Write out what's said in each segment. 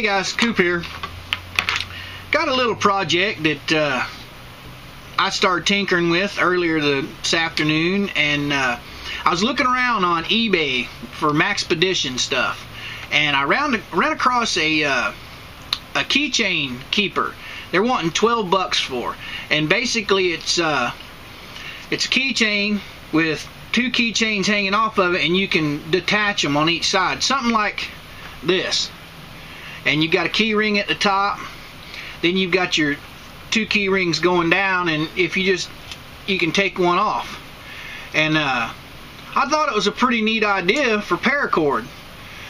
Hey guys, Coop here. Got a little project that I started tinkering with earlier this afternoon, and I was looking around on eBay for Maxpedition stuff, and I ran across a keychain keeper. They're wanting 12 bucks for, and basically it's a keychain with two keychains hanging off of it, and you can detach them on each side, something like this. And you've got a key ring at the top, then you've got your two key rings going down, and if you can take one off. And I thought it was a pretty neat idea for Paracord,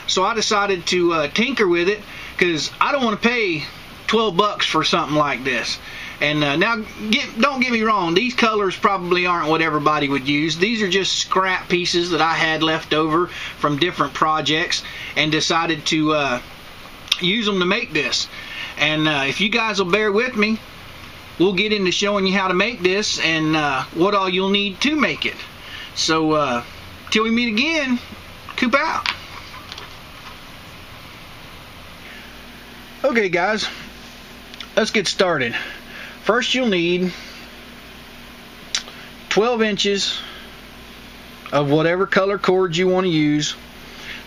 so I decided to tinker with it, because I don't want to pay 12 bucks for something like this. And now, don't get me wrong, these colors probably aren't what everybody would use. These are just scrap pieces that I had left over from different projects and decided to use them to make this. And if you guys will bear with me, we'll get into showing you how to make this and what all you'll need to make it. So till we meet again, Coop out. Okay guys, let's get started. First you'll need 12 inches of whatever color cord you want to use.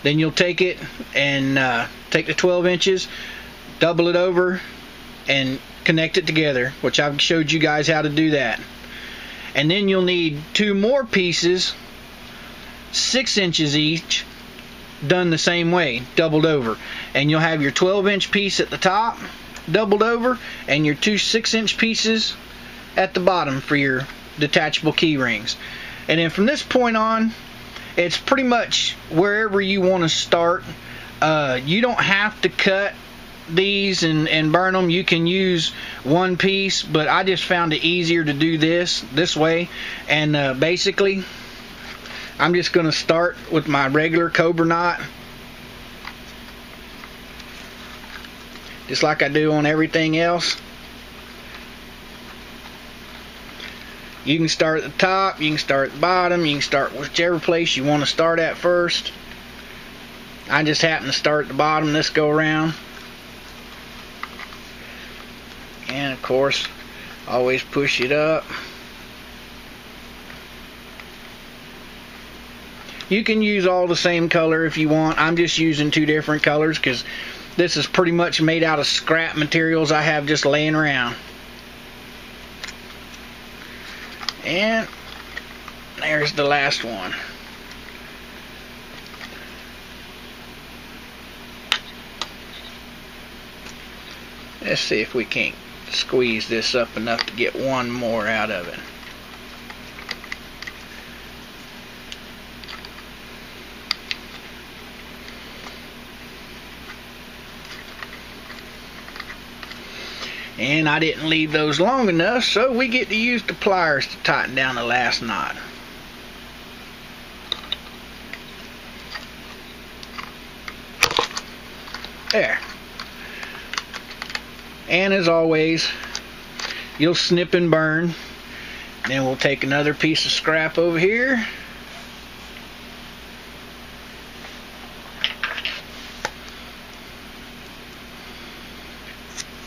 Then you'll take it and take the 12 inches, double it over, and connect it together, which I've showed you guys how to do that. And then you'll need two more pieces, 6 inches each, done the same way, doubled over. And you'll have your 12-inch piece at the top, doubled over, and your two 6-inch pieces at the bottom for your detachable key rings. And then from this point on, it's pretty much wherever you want to start. You don't have to cut these and burn them. You can use one piece, but I just found it easier to do this way. And basically, I'm just going to start with my regular cobra knot, just like I do on everything else. You can start at the top, you can start at the bottom, you can start whichever place you want to start at first. I just happen to start at the bottom this go around. And of course, always push it up. You can use all the same color if you want. I'm just using two different colors because this is pretty much made out of scrap materials I have just laying around. And there's the last one. Let's see if we can't squeeze this up enough to get one more out of it. And I didn't leave those long enough, so we get to use the pliers to tighten down the last knot. There. And as always, you'll snip and burn. Then we'll take another piece of scrap over here.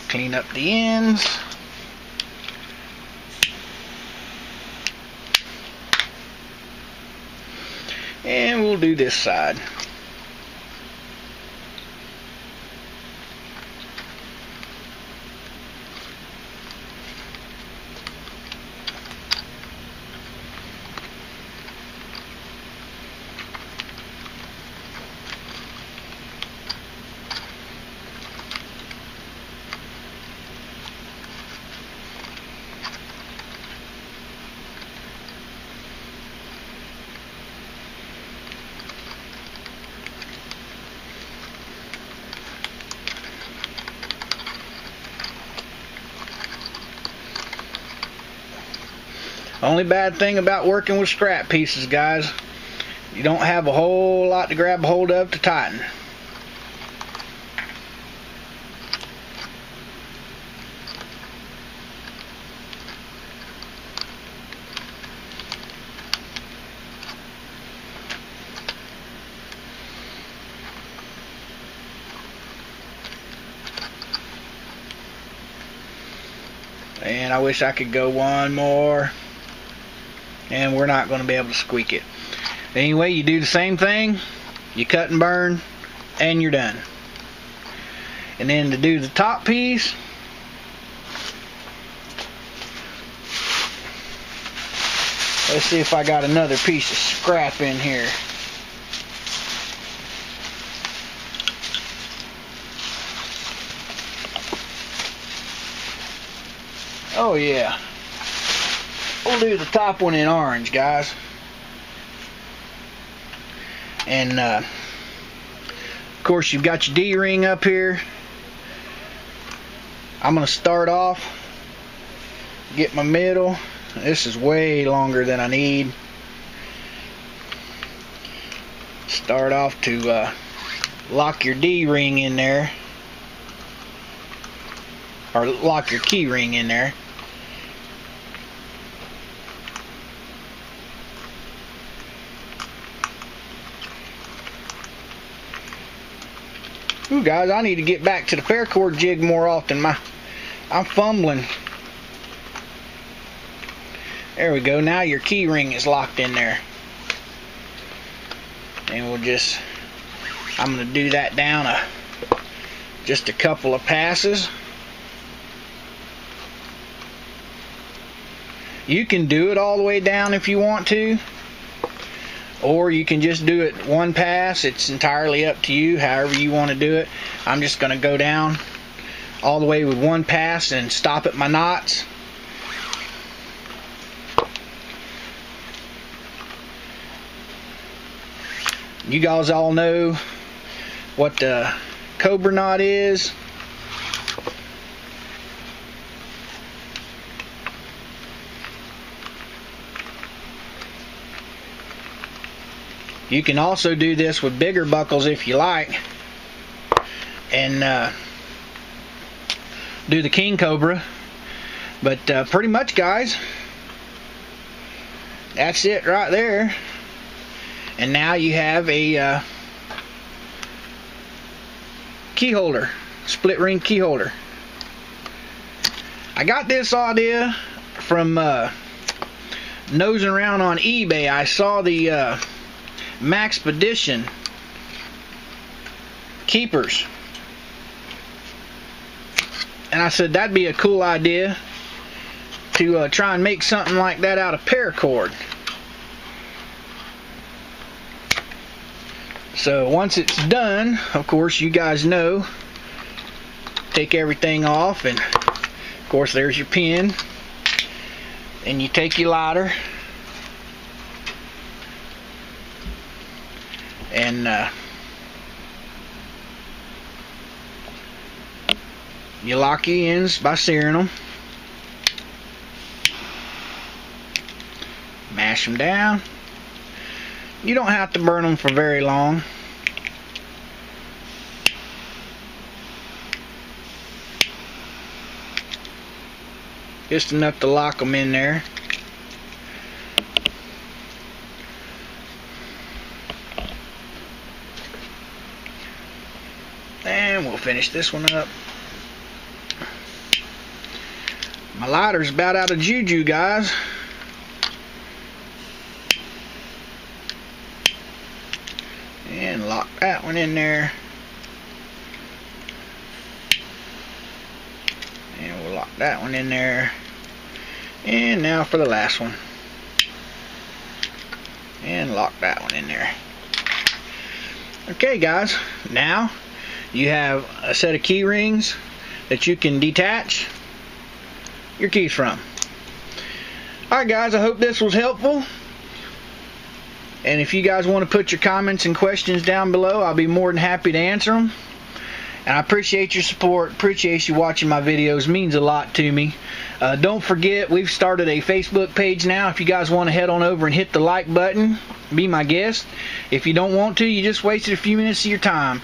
Clean up the ends. And we'll do this side. Only bad thing about working with scrap pieces, guys, you don't have a whole lot to grab a hold of to tighten. And I wish I could go one more. And we're not going to be able to squeak it. Anyway, you do the same thing. You cut and burn, and you're done. And then to do the top piece, let's see if I got another piece of scrap in here. Oh yeah. We'll do the top one in orange, guys. And of course you've got your D-ring up here. I'm going to start off, get my middle. This is way longer than I need. Start off to lock your D-ring in there, or lock your key ring in there. Ooh, guys, I need to get back to the paracord jig more often. I'm fumbling. There we go. Now your key ring is locked in there. And I'm going to do that down just a couple of passes. You can do it all the way down if you want to, or you can just do it one pass. It's entirely up to you, however you want to do it. I'm just going to go down all the way with one pass and stop at my knots. You guys all know what the cobra knot is. You can also do this with bigger buckles if you like, and do the king cobra. But pretty much, guys, that's it right there. And now you have a key holder, split ring key holder. I got this idea from nosing around on eBay. I saw the Maxpedition keepers, and I said that'd be a cool idea to try and make something like that out of paracord. So once it's done, of course, you guys know, take everything off, and of course there's your pin, and you take your lighter and you lock your ends by searing them, mash them down. You don't have to burn them for very long. Just enough to lock them in there. And we'll finish this one up. My lighter's about out of juju, guys. And lock that one in there. And we'll lock that one in there. And now for the last one. And lock that one in there. Okay, guys, now you have a set of key rings that you can detach your keys from. Alright, guys, I hope this was helpful. And if you guys want to put your comments and questions down below, I'll be more than happy to answer them. And I appreciate your support, appreciate you watching my videos, means a lot to me. Don't forget, we've started a Facebook page now. If you guys want to head on over and hit the like button, be my guest. If you don't want to, you just wasted a few minutes of your time.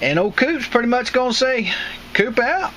And old Coop's pretty much going to say, Coop out.